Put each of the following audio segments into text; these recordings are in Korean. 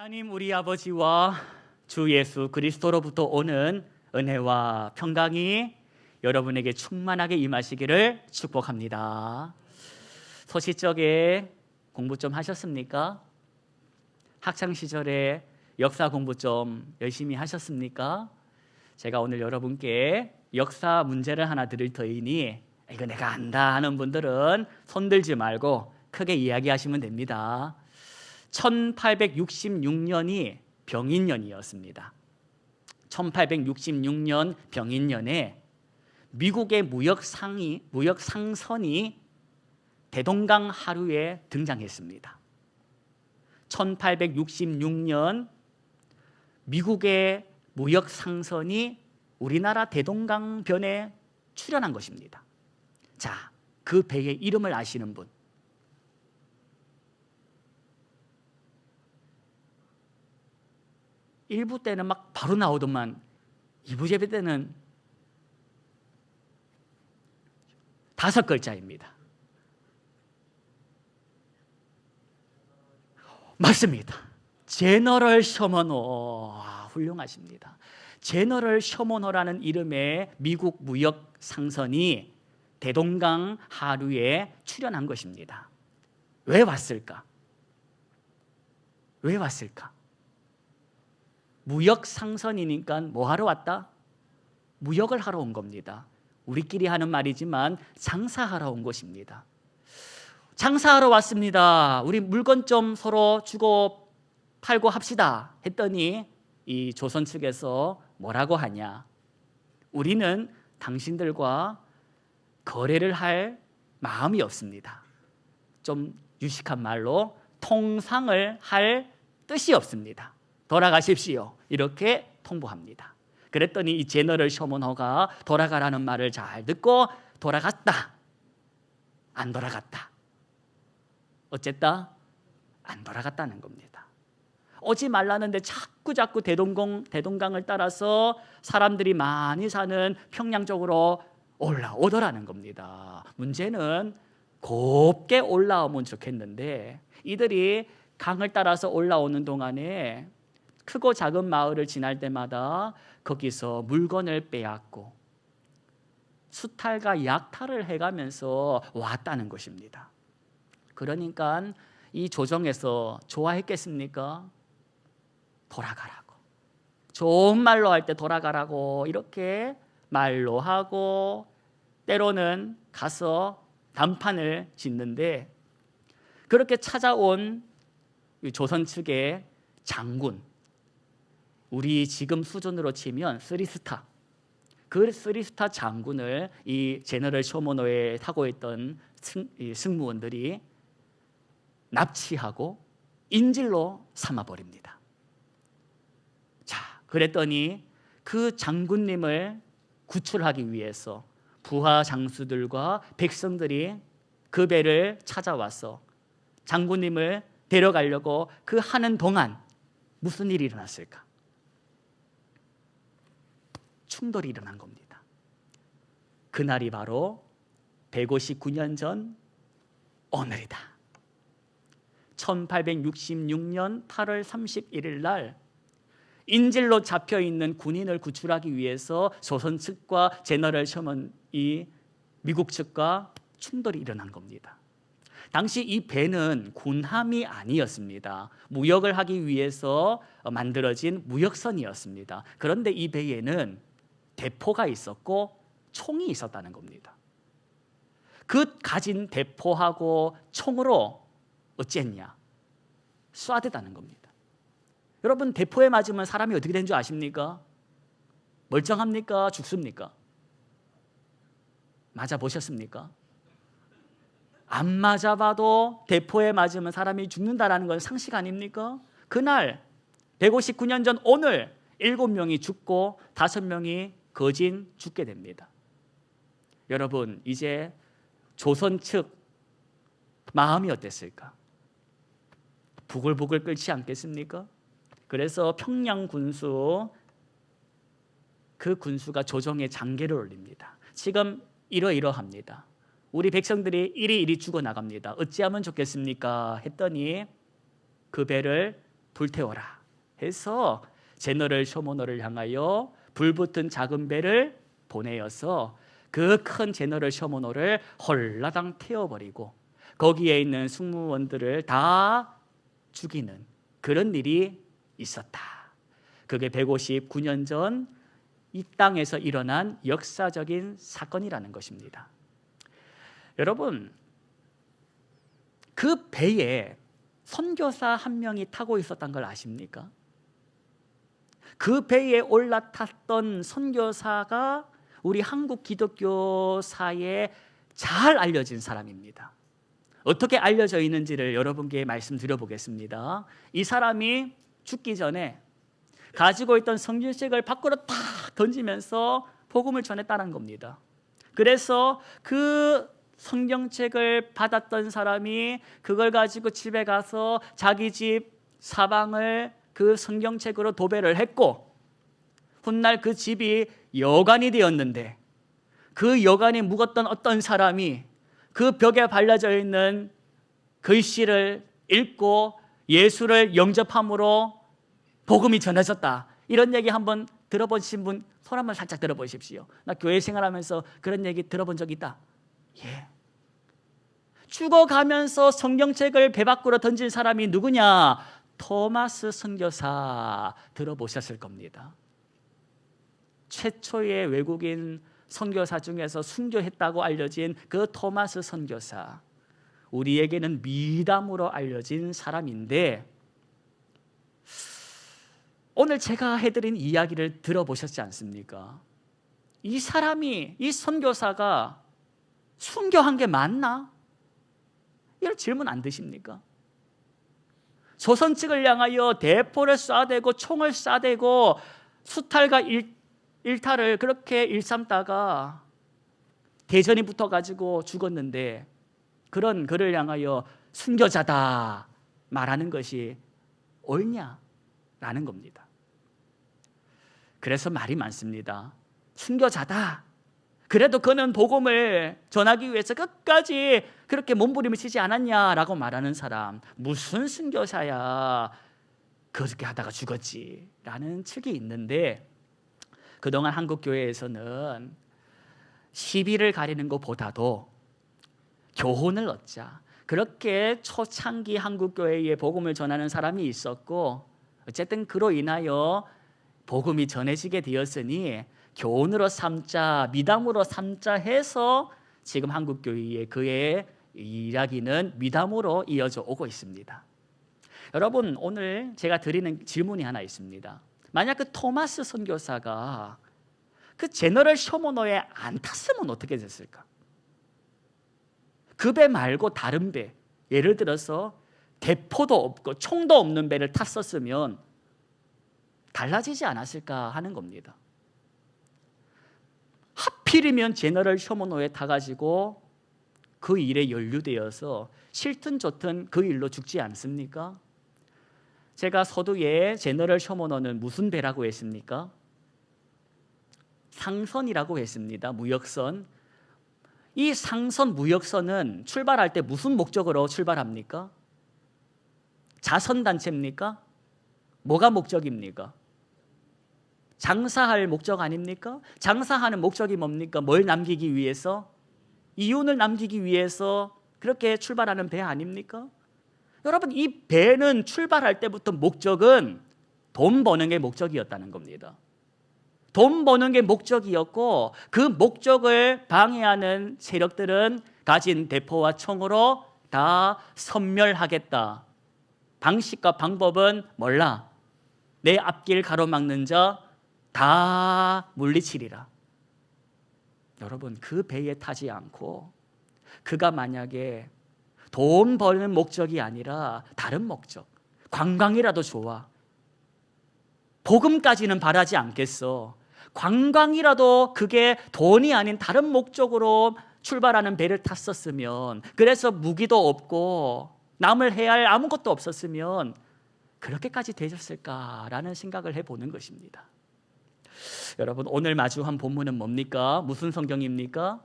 하나님 우리 아버지와 주 예수 그리스도로부터 오는 은혜와 평강이 여러분에게 충만하게 임하시기를 축복합니다. 소시적에 공부 좀 하셨습니까? 학창 시절에 역사 공부 좀 열심히 하셨습니까? 제가 오늘 여러분께 역사 문제를 하나 드릴 터이니 이거 내가 안다 하는 분들은 손들지 말고 크게 이야기하시면 됩니다. 1866년이 병인년이었습니다. 1866년 병인년에 미국의 무역 상선이 대동강 하류에 등장했습니다. 1866년 미국의 무역 상선이 우리나라 대동강변에 출현한 것입니다. 자, 그 배의 이름을 아시는 분? 일부 때는 막 바로 나오더만 2부 예배 때는 5글자입니다. 맞습니다. 제너럴 셔먼호. 훌륭하십니다. 제너럴 셔먼호라는 이름의 미국 무역 상선이 대동강 하류에 출현한 것입니다. 왜 왔을까? 왜 왔을까? 무역 상선이니까 뭐 하러 왔다? 무역을 하러 온 겁니다. 우리끼리 하는 말이지만 장사하러 온 것입니다. 장사하러 왔습니다. 우리 물건 좀 서로 주고 팔고 합시다 했더니 이 조선 측에서 뭐라고 하냐? 우리는 당신들과 거래를 할 마음이 없습니다. 좀 유식한 말로 통상을 할 뜻이 없습니다. 돌아가십시오. 이렇게 통보합니다. 그랬더니 이 제너럴 셔먼호가 돌아가라는 말을 잘 듣고 돌아갔다. 안 돌아갔다. 어쨌다? 안 돌아갔다는 겁니다. 오지 말라는데 자꾸 대동강을 따라서 사람들이 많이 사는 평양 쪽으로 올라오더라는 겁니다. 문제는 곱게 올라오면 좋겠는데 이들이 강을 따라서 올라오는 동안에 크고 작은 마을을 지날 때마다 거기서 물건을 빼앗고 수탈과 약탈을 해가면서 왔다는 것입니다. 그러니까 이 조정에서 좋아했겠습니까? 돌아가라고. 좋은 말로 할 때 돌아가라고 이렇게 말로 하고 때로는 가서 단판을 짓는데 그렇게 찾아온 조선 측의 장군, 우리 지금 수준으로 치면 3스타, 그 3스타 장군을 이 제너럴 셔먼호에 타고 있던 승무원들이 납치하고 인질로 삼아버립니다. 자, 그랬더니 그 장군님을 구출하기 위해서 부하 장수들과 백성들이 그 배를 찾아와서 장군님을 데려가려고 그 하는 동안 무슨 일이 일어났을까? 충돌이 일어난 겁니다. 그날이 바로 159년 전 오늘이다. 1866년 8월 31일 날 인질로 잡혀있는 군인을 구출하기 위해서 조선 측과 제너럴 셔먼이 미국 측과 충돌이 일어난 겁니다. 당시 이 배는 군함이 아니었습니다. 무역을 하기 위해서 만들어진 무역선이었습니다. 그런데 이 배에는 대포가 있었고 총이 있었다는 겁니다. 그 가진 대포하고 총으로 어쨌냐? 쏴대다는 겁니다. 여러분, 대포에 맞으면 사람이 어떻게 되는 줄 아십니까? 멀쩡합니까? 죽습니까? 맞아보셨습니까? 안 맞아봐도 대포에 맞으면 사람이 죽는다는 건 상식 아닙니까? 그날 159년 전 오늘 7명이 죽고 5명이 거진 죽게 됩니다. 여러분, 이제 조선 측 마음이 어땠을까? 부글부글 끓지 않겠습니까? 그래서 평양 군수, 그 군수가 조정에 장계를 올립니다. 지금 이러이러합니다. 우리 백성들이 이리 죽어나갑니다. 어찌하면 좋겠습니까? 했더니 그 배를 불태워라 해서 제너럴 쇼모너를 향하여 불붙은 작은 배를 보내어서 그 큰 제너럴 쇼모너를 홀라당 태워버리고 거기에 있는 승무원들을 다 죽이는 그런 일이 있었다. 그게 159년 전 이 땅에서 일어난 역사적인 사건이라는 것입니다. 여러분, 그 배에 선교사 한 명이 타고 있었던 걸 아십니까? 그 배에 올라탔던 선교사가 우리 한국 기독교사에 잘 알려진 사람입니다. 어떻게 알려져 있는지를 여러분께 말씀드려 보겠습니다. 이 사람이 죽기 전에 가지고 있던 성경책을 밖으로 탁 던지면서 복음을 전했다는 겁니다. 그래서 그 성경책을 받았던 사람이 그걸 가지고 집에 가서 자기 집 사방을 그 성경책으로 도배를 했고, 훗날 그 집이 여관이 되었는데 그 여관에 묵었던 어떤 사람이 그 벽에 발라져 있는 글씨를 읽고 예수를 영접함으로 복음이 전해졌다. 이런 얘기 한번 들어보신 분 손 한번 살짝 들어보십시오. 나 교회 생활하면서 그런 얘기 들어본 적 있다. 예. 죽어가면서 성경책을 배 밖으로 던진 사람이 누구냐? 토마스 선교사 들어보셨을 겁니다. 최초의 외국인 선교사 중에서 순교했다고 알려진 그 토마스 선교사, 우리에게는 미담으로 알려진 사람인데, 오늘 제가 해드린 이야기를 들어보셨지 않습니까? 이 사람이, 이 선교사가 순교한 게 맞나? 이런 질문 안 드십니까? 조선 측을 향하여 대포를 쏴대고 총을 쏴대고 수탈과 일탈을 그렇게 일삼다가 대전이 붙어가지고 죽었는데, 그런 그를 향하여 순교자다 말하는 것이 옳냐라는 겁니다. 그래서 말이 많습니다. 순교자다. 그래도 그는 복음을 전하기 위해서 끝까지 그렇게 몸부림을 치지 않았냐라고 말하는 사람, 무슨 순교사야, 그렇게 하다가 죽었지 라는 측이 있는데, 그동안 한국 교회에서는 시비를 가리는 것보다도 교훈을 얻자, 그렇게 초창기 한국 교회에 복음을 전하는 사람이 있었고, 어쨌든 그로 인하여 복음이 전해지게 되었으니 교훈으로 삼자, 미담으로 삼자 해서 지금 한국 교회의 그의 이야기는 미담으로 이어져 오고 있습니다. 여러분, 오늘 제가 드리는 질문이 하나 있습니다. 만약 그 토마스 선교사가 그 제너럴 쇼모노에 안 탔으면 어떻게 됐을까? 그 배 말고 다른 배, 예를 들어서 대포도 없고 총도 없는 배를 탔었으면 달라지지 않았을까 하는 겁니다. 하필이면 제너럴 쇼모노에 타가지고 그 일에 연루되어서 싫든 좋든 그 일로 죽지 않습니까? 제가 서두에 제너럴 쇼모노는 무슨 배라고 했습니까? 상선이라고 했습니다. 무역선. 이 상선 무역선은 출발할 때 무슨 목적으로 출발합니까? 자선단체입니까? 뭐가 목적입니까? 장사할 목적 아닙니까? 장사하는 목적이 뭡니까? 뭘 남기기 위해서? 이윤을 남기기 위해서 그렇게 출발하는 배 아닙니까? 여러분, 이 배는 출발할 때부터 목적은 돈 버는 게 목적이었다는 겁니다. 돈 버는 게 목적이었고, 그 목적을 방해하는 세력들은 가진 대포와 총으로 다 섬멸하겠다. 방식과 방법은 몰라. 내 앞길 가로막는 자 다 물리치리라. 여러분, 그 배에 타지 않고 그가 만약에 돈 버는 목적이 아니라 다른 목적, 관광이라도 좋아, 복음까지는 바라지 않겠어, 관광이라도 그게 돈이 아닌 다른 목적으로 출발하는 배를 탔었으면, 그래서 무기도 없고 남을 해야 할 아무것도 없었으면 그렇게까지 되셨을까라는 생각을 해보는 것입니다. 여러분, 오늘 마주한 본문은 뭡니까? 무슨 성경입니까?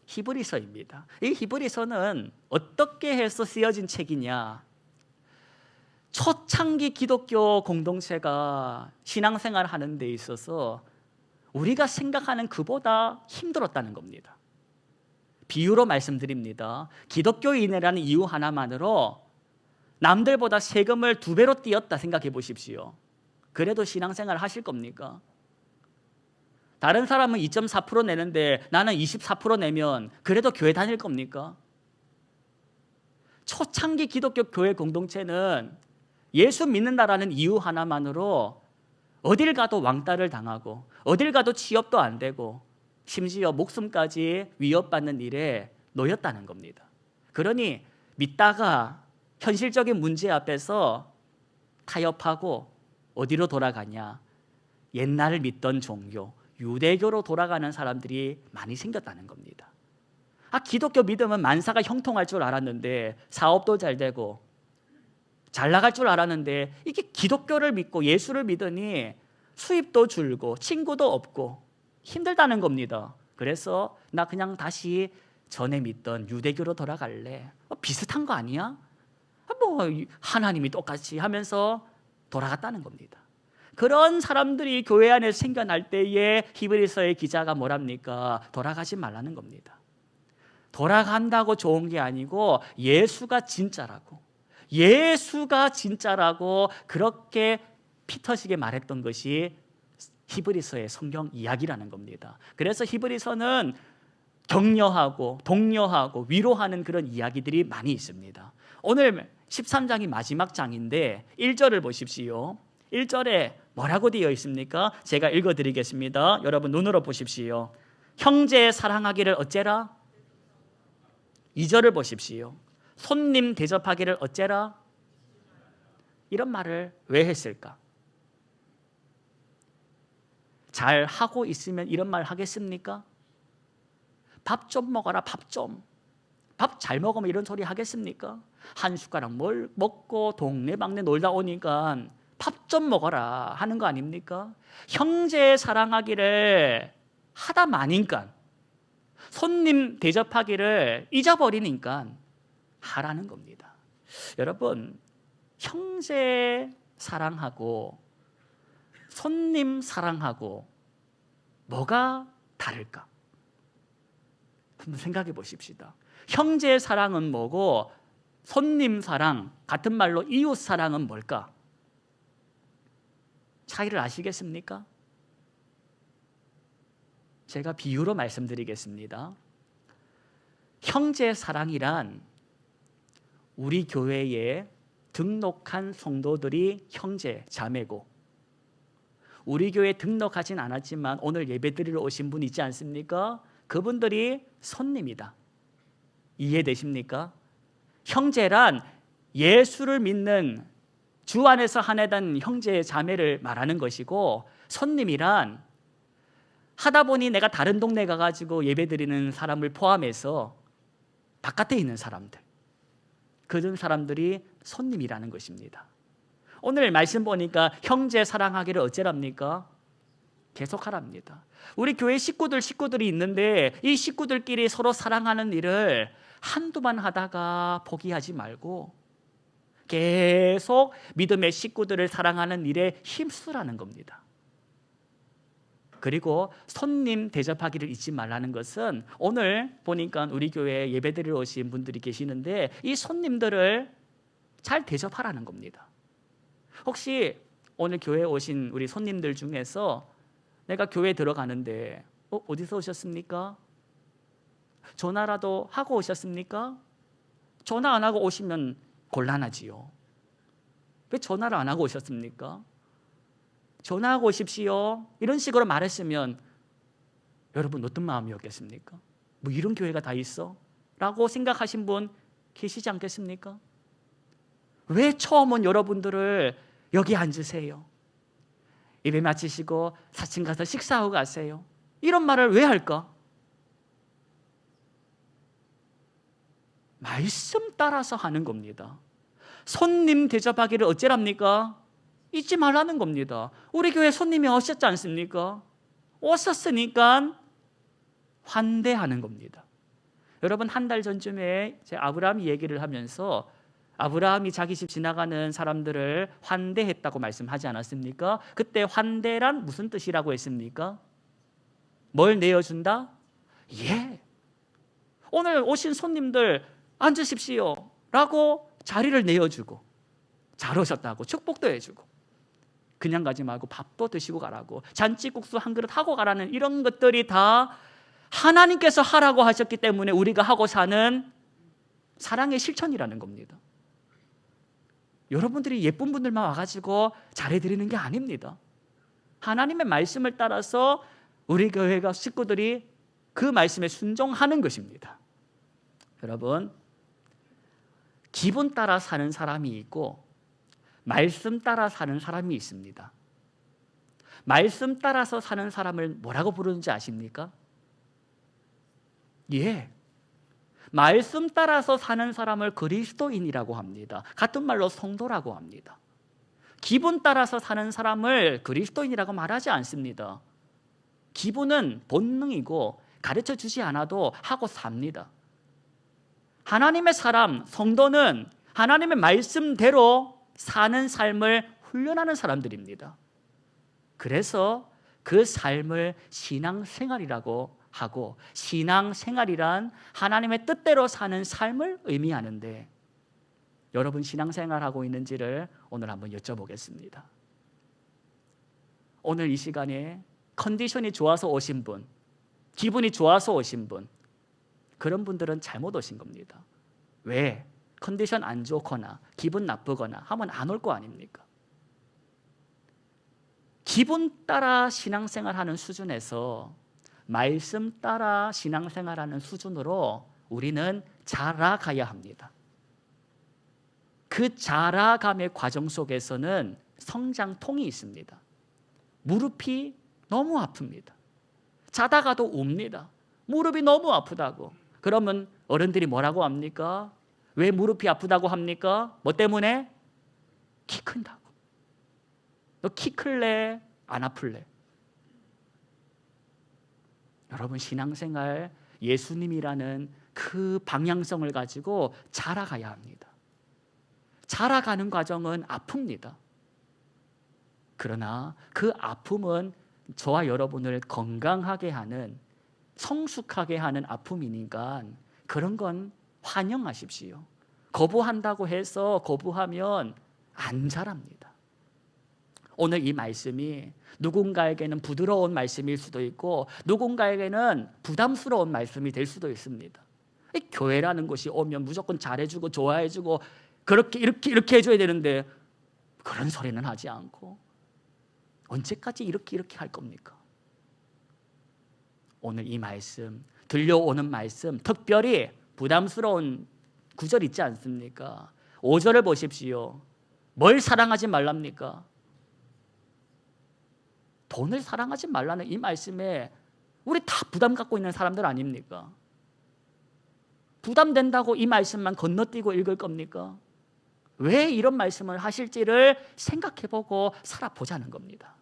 히브리서입니다. 이 히브리서는 어떻게 해서 쓰여진 책이냐? 초창기 기독교 공동체가 신앙생활 하는 데 있어서 우리가 생각하는 그보다 힘들었다는 겁니다. 비유로 말씀드립니다. 기독교인이라는 이유 하나만으로 남들보다 세금을 2배로 띄었다 생각해 보십시오. 그래도 신앙생활 하실 겁니까? 다른 사람은 2.4% 내는데 나는 24% 내면 그래도 교회 다닐 겁니까? 초창기 기독교 교회 공동체는 예수 믿는다라는 이유 하나만으로 어딜 가도 왕따를 당하고 어딜 가도 취업도 안 되고 심지어 목숨까지 위협받는 일에 놓였다는 겁니다. 그러니 믿다가 현실적인 문제 앞에서 타협하고 어디로 돌아가냐? 옛날 믿던 종교, 유대교로 돌아가는 사람들이 많이 생겼다는 겁니다. 기독교 믿으면 만사가 형통할 줄 알았는데 사업도 잘 되고 잘 나갈 줄 알았는데 이게 기독교를 믿고 예수를 믿으니 수입도 줄고 친구도 없고 힘들다는 겁니다. 그래서 나 그냥 다시 전에 믿던 유대교로 돌아갈래. 비슷한 거 아니야? 뭐 하나님이 똑같이 하면서 돌아갔다는 겁니다. 그런 사람들이 교회 안에 생겨날 때에 히브리서의 기자가 뭐랍니까? 돌아가지 말라는 겁니다. 돌아간다고 좋은 게 아니고 예수가 진짜라고, 예수가 진짜라고 그렇게 피 터지게 말했던 것이 히브리서의 성경 이야기라는 겁니다. 그래서 히브리서는 격려하고 독려하고 위로하는 그런 이야기들이 많이 있습니다. 오늘 13장이 마지막 장인데 1절을 보십시오. 1절에 뭐라고 되어 있습니까? 제가 읽어드리겠습니다. 여러분 눈으로 보십시오. 형제 사랑하기를 어째라? 2절을 보십시오. 손님 대접하기를 어째라? 이런 말을 왜 했을까? 잘 하고 있으면 이런 말 하겠습니까? 밥 좀 먹어라, 밥 좀. 밥 잘 먹으면 이런 소리 하겠습니까? 한 숟가락 뭘 먹고 동네방네 놀다 오니까 밥 좀 먹어라 하는 거 아닙니까? 형제 사랑하기를 하다 마니까, 손님 대접하기를 잊어버리니까 하라는 겁니다. 여러분, 형제 사랑하고 손님 사랑하고 뭐가 다를까? 한번 생각해 보십시다. 형제 사랑은 뭐고 손님 사랑, 같은 말로 이웃 사랑은 뭘까? 차이를 아시겠습니까? 제가 비유로 말씀드리겠습니다. 형제 사랑이란 우리 교회에 등록한 성도들이 형제, 자매고, 우리 교회에 등록하진 않았지만 오늘 예배드리러 오신 분 있지 않습니까? 그분들이 손님이다. 이해되십니까? 형제란 예수를 믿는 주 안에서 하나된 형제, 자매를 말하는 것이고, 손님이란 하다 보니 내가 다른 동네 가가지고 예배드리는 사람을 포함해서 바깥에 있는 사람들, 그런 사람들이 손님이라는 것입니다. 오늘 말씀 보니까 형제 사랑하기를 어째랍니까? 계속하랍니다. 우리 교회 식구들이 있는데 이 식구들끼리 서로 사랑하는 일을 한두 번 하다가 포기하지 말고 계속 믿음의 식구들을 사랑하는 일에 힘쓰라는 겁니다. 그리고 손님 대접하기를 잊지 말라는 것은, 오늘 보니까 우리 교회에 예배드리러 오신 분들이 계시는데 이 손님들을 잘 대접하라는 겁니다. 혹시 오늘 교회에 오신 우리 손님들 중에서 내가 교회에 들어가는데 어디서 오셨습니까? 전화라도 하고 오셨습니까? 전화 안 하고 오시면 곤란하지요. 왜 전화를 안 하고 오셨습니까? 전화하고 오십시오. 이런 식으로 말했으면 여러분 어떤 마음이었겠습니까? 뭐 이런 교회가 다 있어? 라고 생각하신 분 계시지 않겠습니까? 왜 처음은 여러분들을 여기 앉으세요, 예배 마치시고 4층 가서 식사하고 가세요, 이런 말을 왜 할까? 말씀 따라서 하는 겁니다. 손님 대접하기를 어째랍니까? 잊지 말라는 겁니다. 우리 교회 손님이 오셨지 않습니까? 오셨으니까 환대하는 겁니다. 여러분, 한 달 전쯤에 제 아브라함 얘기를 하면서 아브라함이 자기 집 지나가는 사람들을 환대했다고 말씀하지 않았습니까? 그때 환대란 무슨 뜻이라고 했습니까? 뭘 내어준다? 예. 오늘 오신 손님들 앉으십시오 라고 자리를 내어주고, 잘 오셨다고 축복도 해주고, 그냥 가지 말고 밥도 드시고 가라고, 잔치국수 한 그릇 하고 가라는 이런 것들이 다 하나님께서 하라고 하셨기 때문에 우리가 하고 사는 사랑의 실천이라는 겁니다. 여러분들이 예쁜 분들만 와가지고 잘해드리는 게 아닙니다. 하나님의 말씀을 따라서 우리 교회가 식구들이 그 말씀에 순종하는 것입니다. 여러분, 기분 따라 사는 사람이 있고 말씀 따라 사는 사람이 있습니다. 말씀 따라서 사는 사람을 뭐라고 부르는지 아십니까? 예, 말씀 따라서 사는 사람을 그리스도인이라고 합니다. 같은 말로 성도라고 합니다. 기분 따라서 사는 사람을 그리스도인이라고 말하지 않습니다. 기분은 본능이고 가르쳐 주지 않아도 하고 삽니다. 하나님의 사람, 성도는 하나님의 말씀대로 사는 삶을 훈련하는 사람들입니다. 그래서 그 삶을 신앙생활이라고 하고, 신앙생활이란 하나님의 뜻대로 사는 삶을 의미하는데, 여러분 신앙생활하고 있는지를 오늘 한번 여쭤보겠습니다. 오늘 이 시간에 컨디션이 좋아서 오신 분, 기분이 좋아서 오신 분, 그런 분들은 잘못 오신 겁니다. 왜? 컨디션 안 좋거나 기분 나쁘거나 하면 안 올 거 아닙니까? 기분 따라 신앙생활하는 수준에서 말씀 따라 신앙생활하는 수준으로 우리는 자라가야 합니다. 그 자라감의 과정 속에서는 성장통이 있습니다. 무릎이 너무 아픕니다. 자다가도 웁니다. 무릎이 너무 아프다고. 그러면 어른들이 뭐라고 합니까? 왜 무릎이 아프다고 합니까? 뭐 때문에? 키 큰다고. 너 키 클래? 안 아플래? 여러분 신앙생활, 예수님이라는 그 방향성을 가지고 자라가야 합니다. 자라가는 과정은 아픕니다. 그러나 그 아픔은 저와 여러분을 건강하게 하는, 성숙하게 하는 아픔이니까 그런 건 환영하십시오. 거부한다고 해서 거부하면 안 자랍니다. 오늘 이 말씀이 누군가에게는 부드러운 말씀일 수도 있고 누군가에게는 부담스러운 말씀이 될 수도 있습니다. 이 교회라는 곳이 오면 무조건 잘해주고 좋아해주고 그렇게 이렇게 해줘야 되는데 그런 소리는 하지 않고 언제까지 이렇게 할 겁니까? 오늘 이 말씀, 들려오는 말씀, 특별히 부담스러운 구절 있지 않습니까? 5절을 보십시오. 뭘 사랑하지 말랍니까? 돈을 사랑하지 말라는 이 말씀에 우리 다 부담 갖고 있는 사람들 아닙니까? 부담된다고 이 말씀만 건너뛰고 읽을 겁니까? 왜 이런 말씀을 하실지를 생각해보고 살아보자는 겁니다.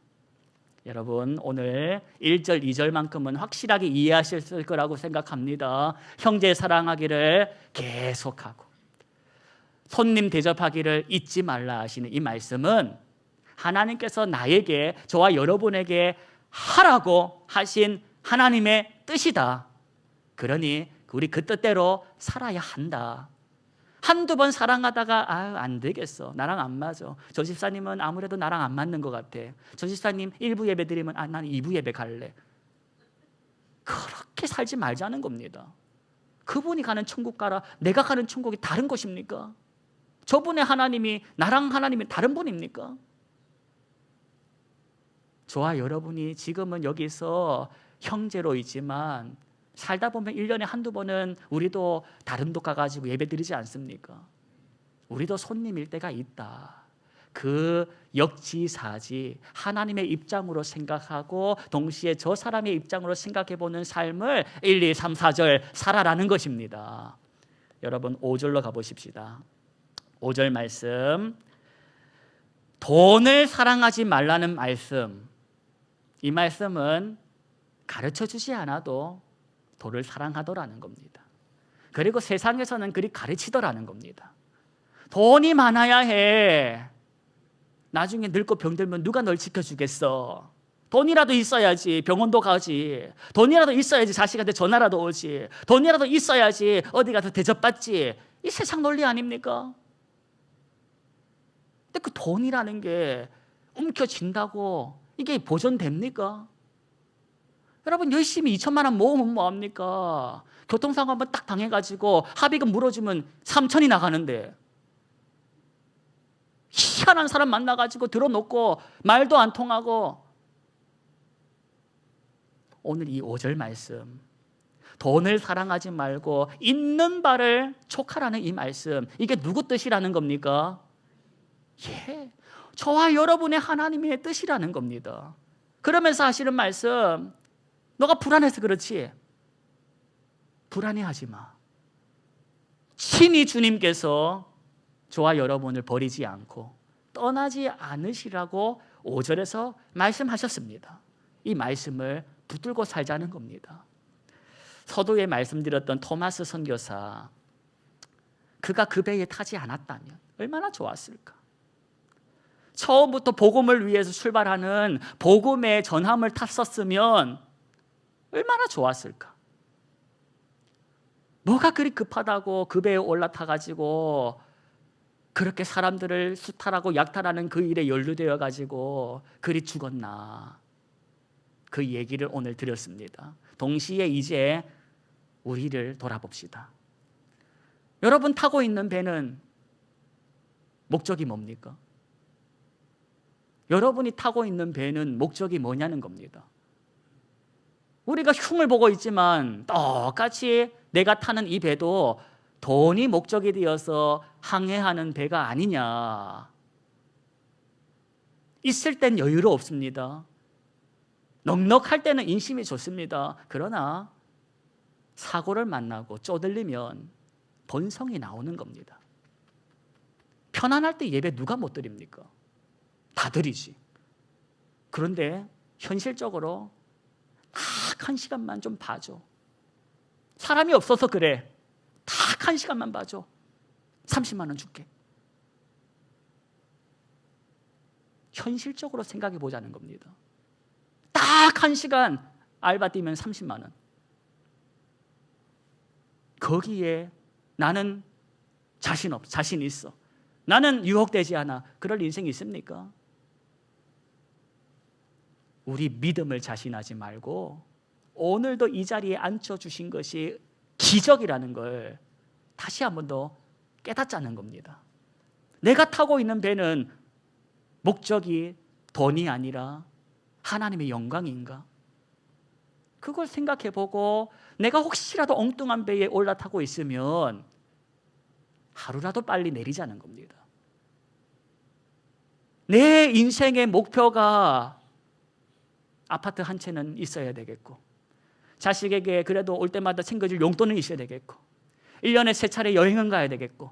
여러분 오늘 1절, 2절만큼은 확실하게 이해하셨을 거라고 생각합니다. 형제 사랑하기를 계속하고 손님 대접하기를 잊지 말라 하시는 이 말씀은 하나님께서 나에게, 저와 여러분에게 하라고 하신 하나님의 뜻이다. 그러니 우리 그 뜻대로 살아야 한다. 한두 번 사랑하다가 안 되겠어, 나랑 안 맞아, 저 집사님은 아무래도 나랑 안 맞는 것 같아, 저 집사님 1부 예배 드리면 나는 2부 예배 갈래. 그렇게 살지 말자는 겁니다. 그분이 가는 천국 가라, 내가 가는 천국이 다른 것입니까? 저분의 하나님이 나랑 하나님이 다른 분입니까? 저와 여러분이 지금은 여기서 형제로 있지만 살다 보면 1년에 한두 번은 우리도 다른 도 가가지고 예배 드리지 않습니까? 우리도 손님일 때가 있다. 그 역지사지 하나님의 입장으로 생각하고 동시에 저 사람의 입장으로 생각해보는 삶을 1, 2, 3, 4절 살아라는 것입니다. 여러분 5절로 가보십시다. 5절 말씀, 돈을 사랑하지 말라는 말씀, 이 말씀은 가르쳐주지 않아도 돈을 사랑하더라는 겁니다. 그리고 세상에서는 그리 가르치더라는 겁니다. 돈이 많아야 해. 나중에 늙고 병들면 누가 널 지켜주겠어? 돈이라도 있어야지 병원도 가지. 돈이라도 있어야지 자식한테 전화라도 오지. 돈이라도 있어야지 어디 가서 대접받지. 이 세상 논리 아닙니까? 근데 그 돈이라는 게 움켜쥔다고 이게 보존됩니까? 여러분, 열심히 2천만 원 모으면 뭐합니까? 교통사고 한번 딱 당해가지고 합의금 물어주면 3천이 나가는데, 희한한 사람 만나가지고 들어놓고 말도 안 통하고. 오늘 이 5절 말씀, 돈을 사랑하지 말고 있는 바를 촉하라는 이 말씀, 이게 누구 뜻이라는 겁니까? 예, 저와 여러분의 하나님의 뜻이라는 겁니다. 그러면서 하시는 말씀, 너가 불안해서 그렇지 불안해하지 마. 친히 주님께서 저와 여러분을 버리지 않고 떠나지 않으시라고 5절에서 말씀하셨습니다. 이 말씀을 붙들고 살자는 겁니다. 서두에 말씀드렸던 토마스 선교사, 그가 그 배에 타지 않았다면 얼마나 좋았을까? 처음부터 복음을 위해서 출발하는 복음의 전함을 탔었으면 얼마나 좋았을까? 뭐가 그리 급하다고 그 배에 올라타가지고 그렇게 사람들을 수탈하고 약탈하는 그 일에 연루되어 가지고 그리 죽었나? 그 얘기를 오늘 드렸습니다. 동시에 이제 우리를 돌아봅시다. 여러분 타고 있는 배는 목적이 뭡니까? 여러분이 타고 있는 배는 목적이 뭐냐는 겁니다. 우리가 흉을 보고 있지만 똑같이 내가 타는 이 배도 돈이 목적이 되어서 항해하는 배가 아니냐. 있을 땐 여유로 없습니다. 넉넉할 때는 인심이 좋습니다. 그러나 사고를 만나고 쪼들리면 본성이 나오는 겁니다. 편안할 때 예배 누가 못 드립니까? 다 드리지. 그런데 현실적으로 딱 한 시간만 좀 봐줘. 사람이 없어서 그래. 딱 한 시간만 봐줘. 30만 원 줄게. 현실적으로 생각해 보자는 겁니다. 딱 한 시간 알바 뛰면 30만 원. 거기에 나는 자신 있어. 나는 유혹되지 않아. 그럴 인생이 있습니까? 우리 믿음을 자신하지 말고 오늘도 이 자리에 앉혀주신 것이 기적이라는 걸 다시 한 번 더 깨닫자는 겁니다. 내가 타고 있는 배는 목적이 돈이 아니라 하나님의 영광인가? 그걸 생각해보고 내가 혹시라도 엉뚱한 배에 올라타고 있으면 하루라도 빨리 내리자는 겁니다. 내 인생의 목표가 아파트 한 채는 있어야 되겠고, 자식에게 그래도 올 때마다 챙겨줄 용돈은 있어야 되겠고, 1년에 3차례 여행은 가야 되겠고,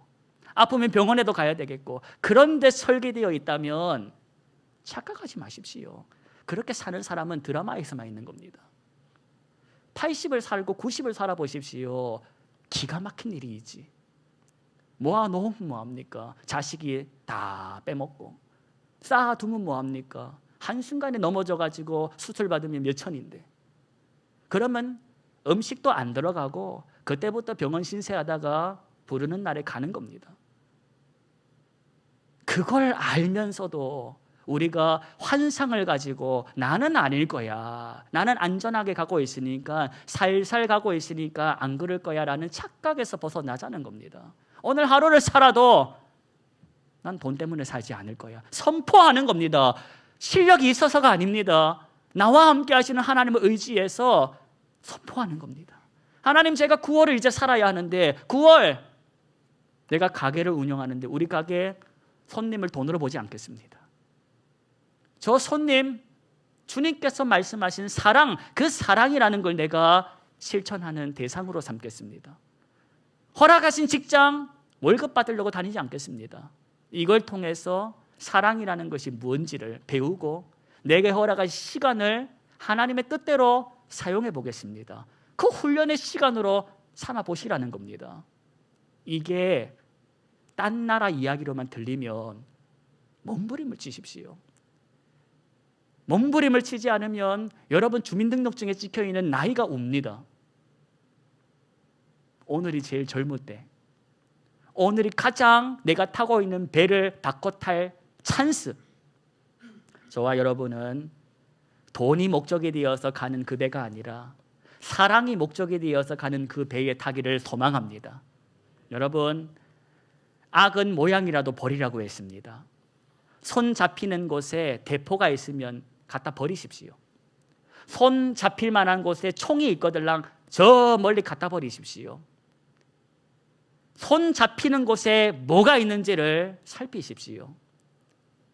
아프면 병원에도 가야 되겠고, 그런데 설계되어 있다면 착각하지 마십시오. 그렇게 사는 사람은 드라마에서만 있는 겁니다. 80을 살고 90을 살아보십시오. 기가 막힌 일이지. 모아놓으면 뭐합니까? 자식이 다 빼먹고, 쌓아두면 뭐합니까? 한순간에 넘어져가지고 수술 받으면 몇 천인데, 그러면 음식도 안 들어가고 그때부터 병원 신세하다가 부르는 날에 가는 겁니다. 그걸 알면서도 우리가 환상을 가지고 나는 아닐 거야, 나는 안전하게 가고 있으니까, 살살 가고 있으니까 안 그럴 거야 라는 착각에서 벗어나자는 겁니다. 오늘 하루를 살아도 난 돈 때문에 살지 않을 거야, 선포하는 겁니다. 실력이 있어서가 아닙니다. 나와 함께 하시는 하나님을 의지해서 선포하는 겁니다. 하나님, 제가 9월을 이제 살아야 하는데 9월 내가 가게를 운영하는데 우리 가게 손님을 돈으로 보지 않겠습니다. 저 손님, 주님께서 말씀하신 사랑, 그 사랑이라는 걸 내가 실천하는 대상으로 삼겠습니다. 허락하신 직장, 월급 받으려고 다니지 않겠습니다. 이걸 통해서 사랑이라는 것이 무엇인지를 배우고 내게 허락하신 시간을 하나님의 뜻대로 사용해 보겠습니다. 그 훈련의 시간으로 삼아 보시라는 겁니다. 이게 딴 나라 이야기로만 들리면 몸부림을 치십시오. 몸부림을 치지 않으면 여러분 주민등록증에 찍혀있는 나이가 옵니다. 오늘이 제일 젊을 때, 오늘이 가장 내가 타고 있는 배를 바꿔 탈 찬스. 저와 여러분은 돈이 목적이 되어서 가는 그 배가 아니라 사랑이 목적이 되어서 가는 그 배에 타기를 소망합니다. 여러분, 악은 모양이라도 버리라고 했습니다. 손 잡히는 곳에 대포가 있으면 갖다 버리십시오. 손 잡힐 만한 곳에 총이 있거들랑 저 멀리 갖다 버리십시오. 손 잡히는 곳에 뭐가 있는지를 살피십시오.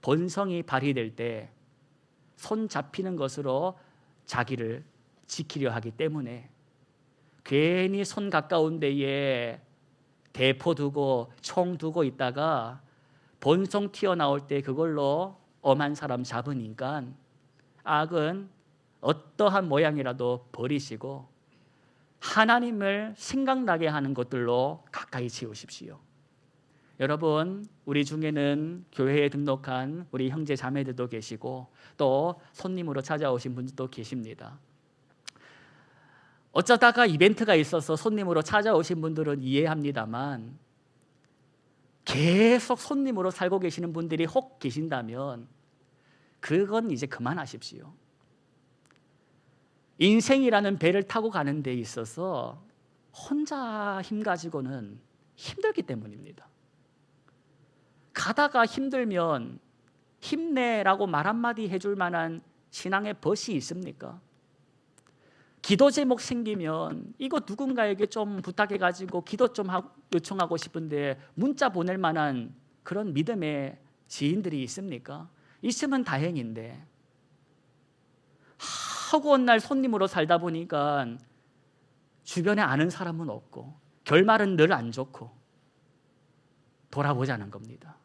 본성이 발휘될 때 손 잡히는 것으로 자기를 지키려 하기 때문에 괜히 손 가까운 데에 대포 두고 총 두고 있다가 본성 튀어나올 때 그걸로 엄한 사람 잡으니까 악은 어떠한 모양이라도 버리시고 하나님을 생각나게 하는 것들로 가까이 지우십시오. 여러분, 우리 중에는 교회에 등록한 우리 형제 자매들도 계시고 또 손님으로 찾아오신 분들도 계십니다. 어쩌다가 이벤트가 있어서 손님으로 찾아오신 분들은 이해합니다만 계속 손님으로 살고 계시는 분들이 혹 계신다면 그건 이제 그만하십시오. 인생이라는 배를 타고 가는 데 있어서 혼자 힘 가지고는 힘들기 때문입니다. 가다가 힘들면 힘내라고 말 한마디 해줄 만한 신앙의 벗이 있습니까? 기도 제목 생기면 이거 누군가에게 좀 부탁해가지고 기도 좀 요청하고 싶은데 문자 보낼 만한 그런 믿음의 지인들이 있습니까? 있으면 다행인데 허구한 날 손님으로 살다 보니까 주변에 아는 사람은 없고 결말은 늘 안 좋고 돌아보자는 겁니다.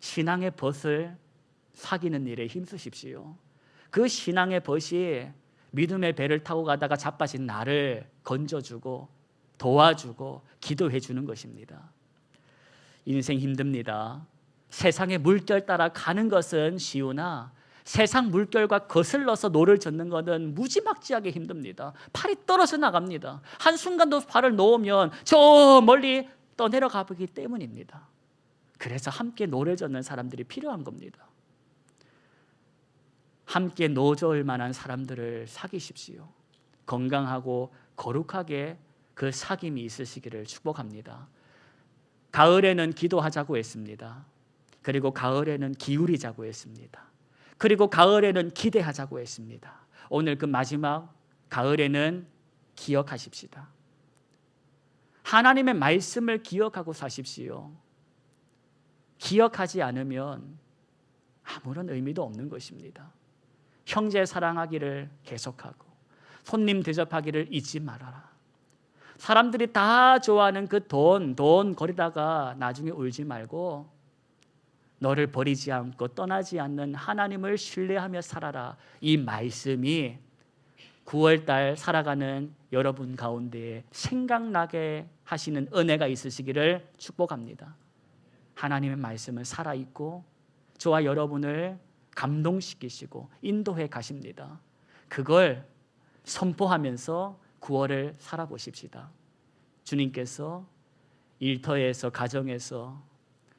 신앙의 벗을 사귀는 일에 힘쓰십시오. 그 신앙의 벗이 믿음의 배를 타고 가다가 자빠진 나를 건져주고 도와주고 기도해 주는 것입니다. 인생 힘듭니다. 세상의 물결 따라 가는 것은 쉬우나 세상 물결과 거슬러서 노를 젓는 것은 무지막지하게 힘듭니다. 팔이 떨어져 나갑니다. 한순간도 발을 놓으면 저 멀리 떠내려가 보기 때문입니다. 그래서 함께 노를 젓는 사람들이 필요한 겁니다. 함께 노저을 만한 사람들을 사귀십시오. 건강하고 거룩하게 그 사귐이 있으시기를 축복합니다. 가을에는 기도하자고 했습니다. 그리고 가을에는 기울이자고 했습니다. 그리고 가을에는 기대하자고 했습니다. 오늘 그 마지막 가을에는 기억하십시다. 하나님의 말씀을 기억하고 사십시오. 기억하지 않으면 아무런 의미도 없는 것입니다. 형제 사랑하기를 계속하고 손님 대접하기를 잊지 말아라. 사람들이 다 좋아하는 그 돈 거리다가 나중에 울지 말고 너를 버리지 않고 떠나지 않는 하나님을 신뢰하며 살아라. 이 말씀이 9월달 살아가는 여러분 가운데 생각나게 하시는 은혜가 있으시기를 축복합니다. 하나님의 말씀은 살아있고 저와 여러분을 감동시키시고 인도해 가십니다. 그걸 선포하면서 9월을 살아보십시다. 주님께서 일터에서 가정에서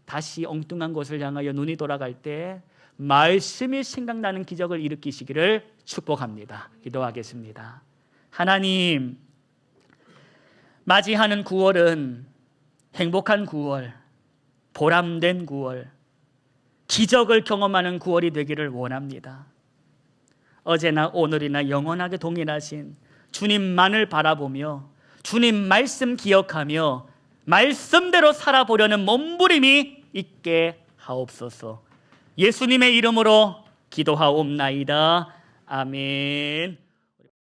다시 엉뚱한 곳을 향하여 눈이 돌아갈 때 말씀이 생각나는 기적을 일으키시기를 축복합니다. 기도하겠습니다. 하나님, 맞이하는 9월은 행복한 9월, 보람된 9월, 기적을 경험하는 9월이 되기를 원합니다. 어제나 오늘이나 영원하게 동일하신 주님만을 바라보며 주님 말씀 기억하며 말씀대로 살아보려는 몸부림이 있게 하옵소서. 예수님의 이름으로 기도하옵나이다. 아멘.